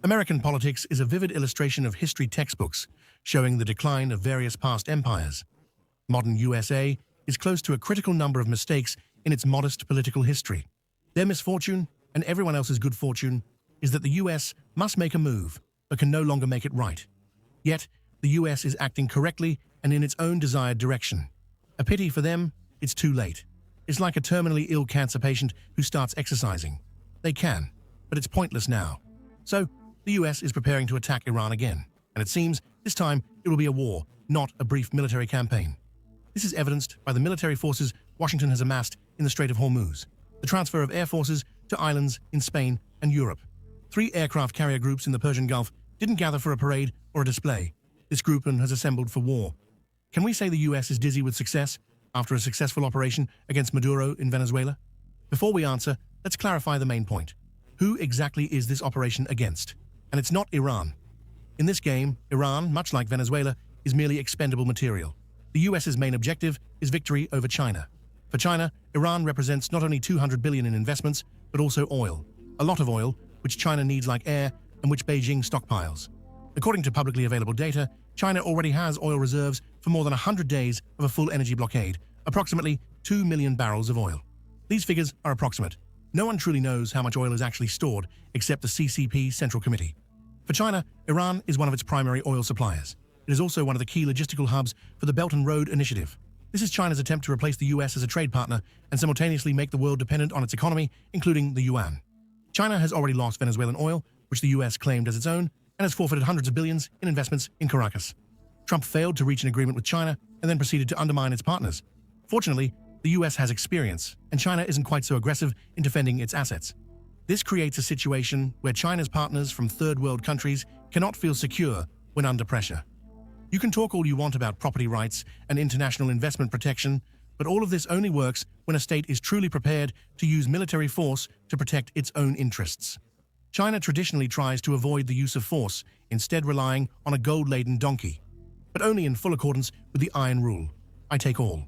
American politics is a vivid illustration of history textbooks, showing the decline of various past empires. Modern USA is close to a critical number of mistakes in its modest political history. Their misfortune, and everyone else's good fortune, is that the US must make a move, but can no longer make it right. Yet, the US is acting correctly and in its own desired direction. A pity for them, it's too late. It's like a terminally ill cancer patient who starts exercising. They can, but it's pointless now. So, the US is preparing to attack Iran again, and it seems this time it will be a war, not a brief military campaign. This is evidenced by the military forces Washington has amassed in the Strait of Hormuz, the transfer of air forces to islands in Spain and Europe. 3 aircraft carrier groups in the Persian Gulf didn't gather for a parade or a display. This group has assembled for war. Can we say the US is dizzy with success after a successful operation against Maduro in Venezuela? Before we answer, let's clarify the main point. Who exactly is this operation against? And it's not Iran. In this game, Iran, much like Venezuela, is merely expendable material. The US's main objective is victory over China. For China, Iran represents not only $200 billion in investments, but also oil. A lot of oil, which China needs like air, and which Beijing stockpiles. According to publicly available data, China already has oil reserves for more than 100 days of a full energy blockade, approximately 2 million barrels of oil. These figures are approximate. No one truly knows how much oil is actually stored, except the CCP Central Committee. For China, Iran is one of its primary oil suppliers. It is also one of the key logistical hubs for the Belt and Road Initiative. This is China's attempt to replace the US as a trade partner and simultaneously make the world dependent on its economy, including the yuan. China has already lost Venezuelan oil, which the US claimed as its own, and has forfeited hundreds of billions in investments in Caracas. Trump failed to reach an agreement with China and then proceeded to undermine its partners. Fortunately, the US has experience, and China isn't quite so aggressive in defending its assets. This creates a situation where China's partners from third world countries cannot feel secure when under pressure. You can talk all you want about property rights and international investment protection, but all of this only works when a state is truly prepared to use military force to protect its own interests. China traditionally tries to avoid the use of force, instead relying on a gold-laden donkey, but only in full accordance with the Iron Rule. I take all.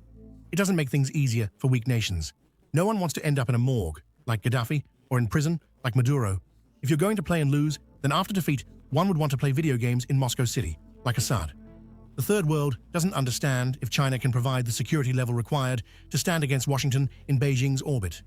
It doesn't make things easier for weak nations. No one wants to end up in a morgue, like Gaddafi, or in prison, like Maduro. If you're going to play and lose, then after defeat, one would want to play video games in Moscow City, like Assad. The third world doesn't understand if China can provide the security level required to stand against Washington in Beijing's orbit.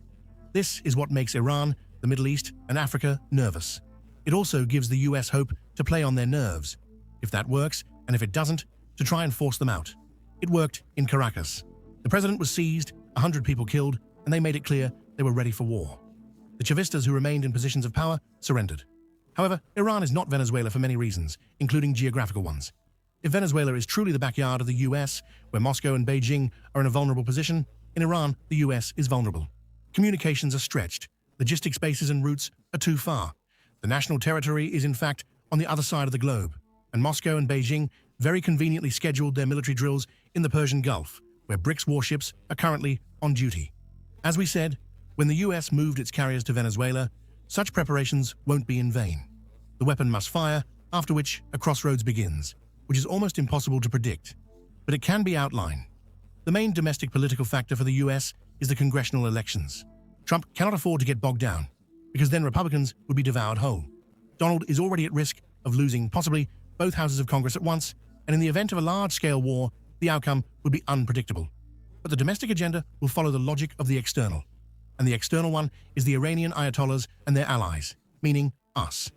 This is what makes Iran, the Middle East, and Africa nervous. It also gives the US hope to play on their nerves. If that works, and if it doesn't, to try and force them out. It worked in Caracas. The president was seized, 100 people killed, and they made it clear they were ready for war. The Chavistas who remained in positions of power surrendered. However, Iran is not Venezuela for many reasons, including geographical ones. If Venezuela is truly the backyard of the US, where Moscow and Beijing are in a vulnerable position, in Iran, the US is vulnerable. Communications are stretched, logistics bases and routes are too far. The national territory is in fact on the other side of the globe, and Moscow and Beijing very conveniently scheduled their military drills in the Persian Gulf, where BRICS warships are currently on duty. As we said, when the US moved its carriers to Venezuela, such preparations won't be in vain. The weapon must fire, after which a crossroads begins, which is almost impossible to predict, but it can be outlined. The main domestic political factor for the US is the congressional elections. Trump cannot afford to get bogged down, because then Republicans would be devoured whole. Donald is already at risk of losing possibly both houses of Congress at once, and in the event of a large-scale war, the outcome would be unpredictable. But the domestic agenda will follow the logic of the external, and the external one is the Iranian Ayatollahs and their allies, meaning us.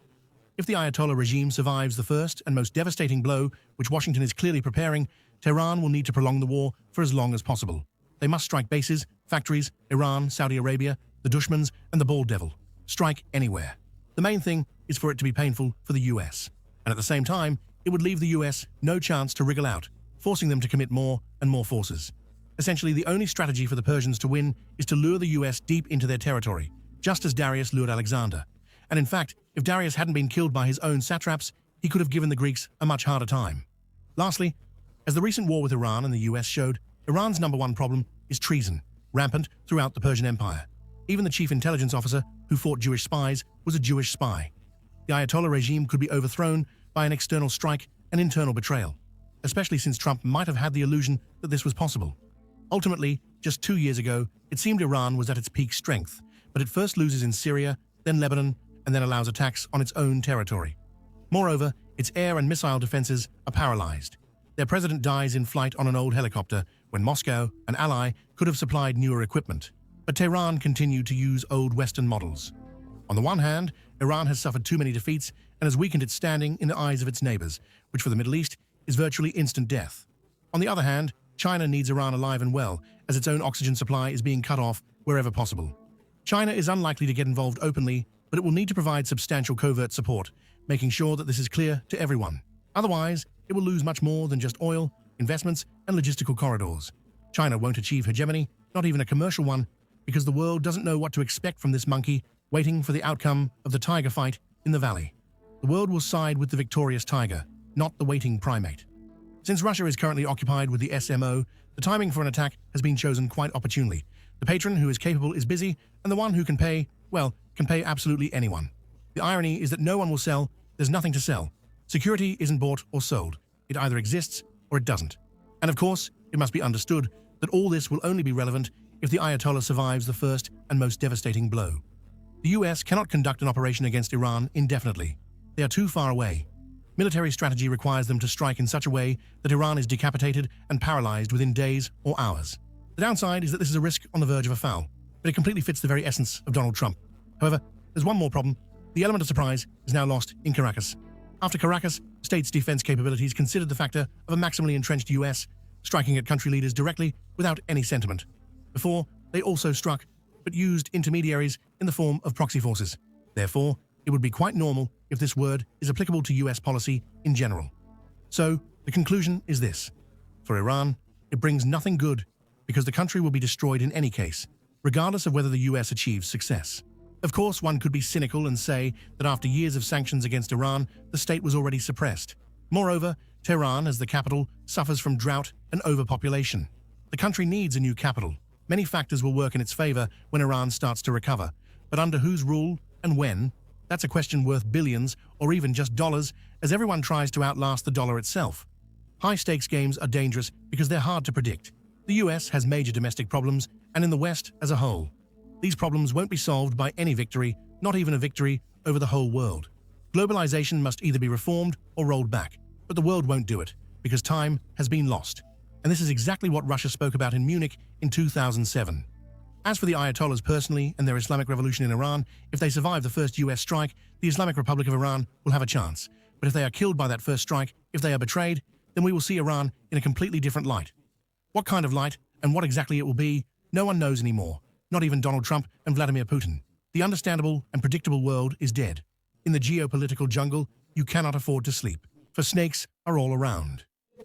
If the Ayatollah regime survives the first and most devastating blow, which Washington is clearly preparing, Tehran will need to prolong the war for as long as possible. They must strike bases, factories, Iran, Saudi Arabia, the Dushmans, and the Bald Devil. Strike anywhere. The main thing is for it to be painful for the US. And at the same time, it would leave the US no chance to wriggle out, forcing them to commit more and more forces. Essentially, the only strategy for the Persians to win is to lure the US deep into their territory, just as Darius lured Alexander. And in fact, if Darius hadn't been killed by his own satraps, he could have given the Greeks a much harder time. Lastly, as the recent war with Iran and the US showed, Iran's #1 problem is treason, rampant throughout the Persian Empire. Even the chief intelligence officer who fought Jewish spies was a Jewish spy. The Ayatollah regime could be overthrown by an external strike and internal betrayal, especially since Trump might have had the illusion that this was possible. Ultimately, just 2 years ago, it seemed Iran was at its peak strength, but it first loses in Syria, then Lebanon, and then allows attacks on its own territory. Moreover, its air and missile defenses are paralyzed. Their president dies in flight on an old helicopter when Moscow, an ally, could have supplied newer equipment. But Tehran continued to use old Western models. On the one hand, Iran has suffered too many defeats and has weakened its standing in the eyes of its neighbors, which for the Middle East is virtually instant death. On the other hand, China needs Iran alive and well, as its own oxygen supply is being cut off wherever possible. China is unlikely to get involved openly, but it will need to provide substantial covert support, making sure that this is clear to everyone. Otherwise, it will lose much more than just oil, investments, and logistical corridors. China won't achieve hegemony, not even a commercial one, because the world doesn't know what to expect from this monkey waiting for the outcome of the tiger fight in the valley. The world will side with the victorious tiger, not the waiting primate. Since Russia is currently occupied with the SMO, the timing for an attack has been chosen quite opportunely. The patron who is capable is busy, and the one who can pay, well, can pay absolutely anyone. The irony is that no one will sell, there's nothing to sell. Security isn't bought or sold. It either exists or it doesn't. And of course, it must be understood that all this will only be relevant if the Ayatollah survives the first and most devastating blow. The US cannot conduct an operation against Iran indefinitely. They are too far away. Military strategy requires them to strike in such a way that Iran is decapitated and paralyzed within days or hours. The downside is that this is a risk on the verge of a foul, but it completely fits the very essence of Donald Trump. However, there's one more problem. The element of surprise is now lost in Caracas. After Caracas, states' defense capabilities considered the factor of a maximally entrenched US, striking at country leaders directly without any sentiment. Before, they also struck, but used intermediaries in the form of proxy forces. Therefore, it would be quite normal if this word is applicable to US policy in general. So, the conclusion is this. For Iran, it brings nothing good because the country will be destroyed in any case, regardless of whether the US achieves success. Of course, one could be cynical and say that after years of sanctions against Iran, the state was already suppressed. Moreover, Tehran, as the capital, suffers from drought and overpopulation. The country needs a new capital. Many factors will work in its favor when Iran starts to recover, but under whose rule and when? That's a question worth billions or even just dollars, as everyone tries to outlast the dollar itself. High-stakes games are dangerous because they're hard to predict. The US has major domestic problems, and in the West as a whole. These problems won't be solved by any victory, not even a victory over the whole world. Globalization must either be reformed or rolled back, but the world won't do it, because time has been lost. And this is exactly what Russia spoke about in Munich in 2007. As for the Ayatollahs personally and their Islamic revolution in Iran, if they survive the first US strike, the Islamic Republic of Iran will have a chance. But if they are killed by that first strike, if they are betrayed, then we will see Iran in a completely different light. What kind of light and what exactly it will be, no one knows anymore, not even Donald Trump and Vladimir Putin. The understandable and predictable world is dead. In the geopolitical jungle, you cannot afford to sleep, for snakes are all around.